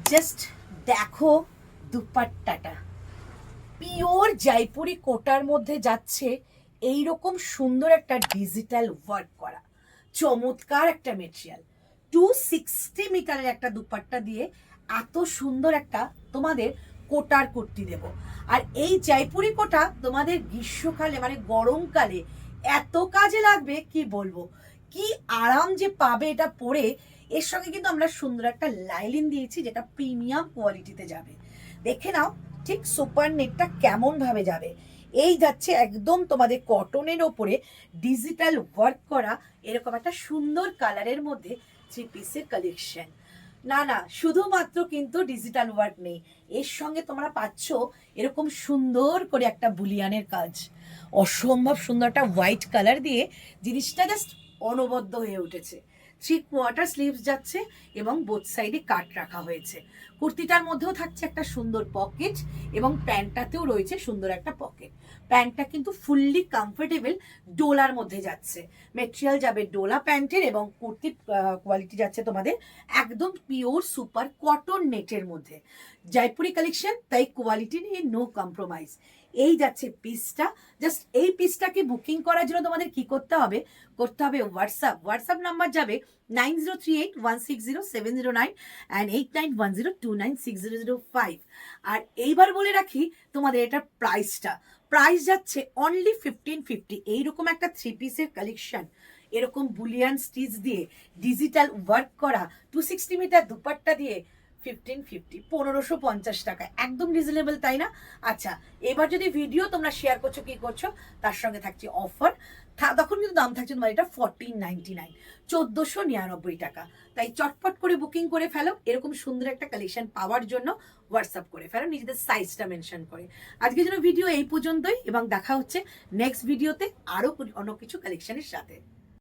Just দেখো দুপাট্টাটা pure Jaipuri কোটার মধ্যে যাচ্ছে এই রকম সুন্দর একটা ডিজিটাল ওয়ার্ক করা চমৎকার একটা মেটেরিয়াল 260 মিটারের একটা দুপাট্টা দিয়ে এত সুন্দর একটা তোমাদের কোটার কুর্তি দেব। আর এই জয়পুরি কোটা তোমাদের গ্রীষ্মকালে মানে গরমকালে এত কাজে লাগবে কি বলবো, কি আরাম যে পাবে এটা পরে। এর সঙ্গে কিন্তু আমরা সুন্দর একটা লাইলিন দিয়েছি যেটা প্রিমিয়াম কোয়ালিটিতে যাবে। দেখে নাও ঠিক সুপার নেটটা কেমন ভাবে যাবে। এই যাচ্ছে একদম তোমাদের কটনের ওপরে ডিজিটাল ওয়ার্ক করা এরকম একটা সুন্দর কালারের মধ্যে থ্রি পিসের কালেকশন। না না, শুধুমাত্র কিন্তু ডিজিটাল ওয়ার্ক নেই, এর সঙ্গে তোমরা পাচ্ছ এরকম সুন্দর করে একটা বুলিয়ানের কাজ, অসম্ভব সুন্দর একটা হোয়াইট কালার দিয়ে জিনিসটা জাস্ট অনবদ্য হয়ে উঠেছে। 3/4 স্লিভস যাচ্ছে এবং বোথ সাইডে কাট রাখা হয়েছে। কুর্তিটার মধ্যেও থাকছে একটা সুন্দর পকেট এবং প্যান্টটাতেও রয়েছে সুন্দর একটা পকেট। প্যান্টটা কিন্তু ফুললি কমফোর্টেবল ডোলার মধ্যে যাচ্ছে, মেটেরিয়াল যাবে ডোলা প্যান্টের এবং কুর্তির কোয়ালিটি যাচ্ছে তোমাদের একদম পিওর সুপার কটন নেটের মধ্যে। জয়পুরি কালেকশন, তাই কোয়ালিটি নিয়ে নো কম্প্রোমাইজ। এই যাচ্ছে পিসটা। জাস্ট এই পিসটাকে বুকিং করার জন্য তোমাদের কি করতে হবে হোয়াটসঅ্যাপ নাম্বার যাবে 9038160709 অ্যান্ড 8910296005। আর এইবার বলে রাখি তোমাদের এটার প্রাইস যাচ্ছে অনলি 1550। এইরকম একটা থ্রি পিসের কালেকশন এরকম বুলিয়ান স্টিচ দিয়ে ডিজিটাল ওয়ার্ক করা 260 মিটার দুপাট্টা দিয়ে 1550, 1550 টাকা, একদম রিজনেবল, তাই না? আচ্ছা, এবার যদি ভিডিও তোমরা শেয়ার করছো কি করছো তার সঙ্গে থাকছে অফার, তখন কিন্তু দাম থাকছে তোমার এটা 1499, 1499 টাকা। তাই চটপট করে বুকিং করে ফেলো, এরকম সুন্দর একটা কালেকশন পাওয়ার জন্য হোয়াটসঅ্যাপ করে ফেলো নিজেদের সাইজটা মেনশন করে। আজকের জন্য ভিডিও এই পর্যন্তই এবং দেখা হচ্ছে নেক্সট ভিডিওতে আরো অন্য কিছু কালেকশনের সাথে।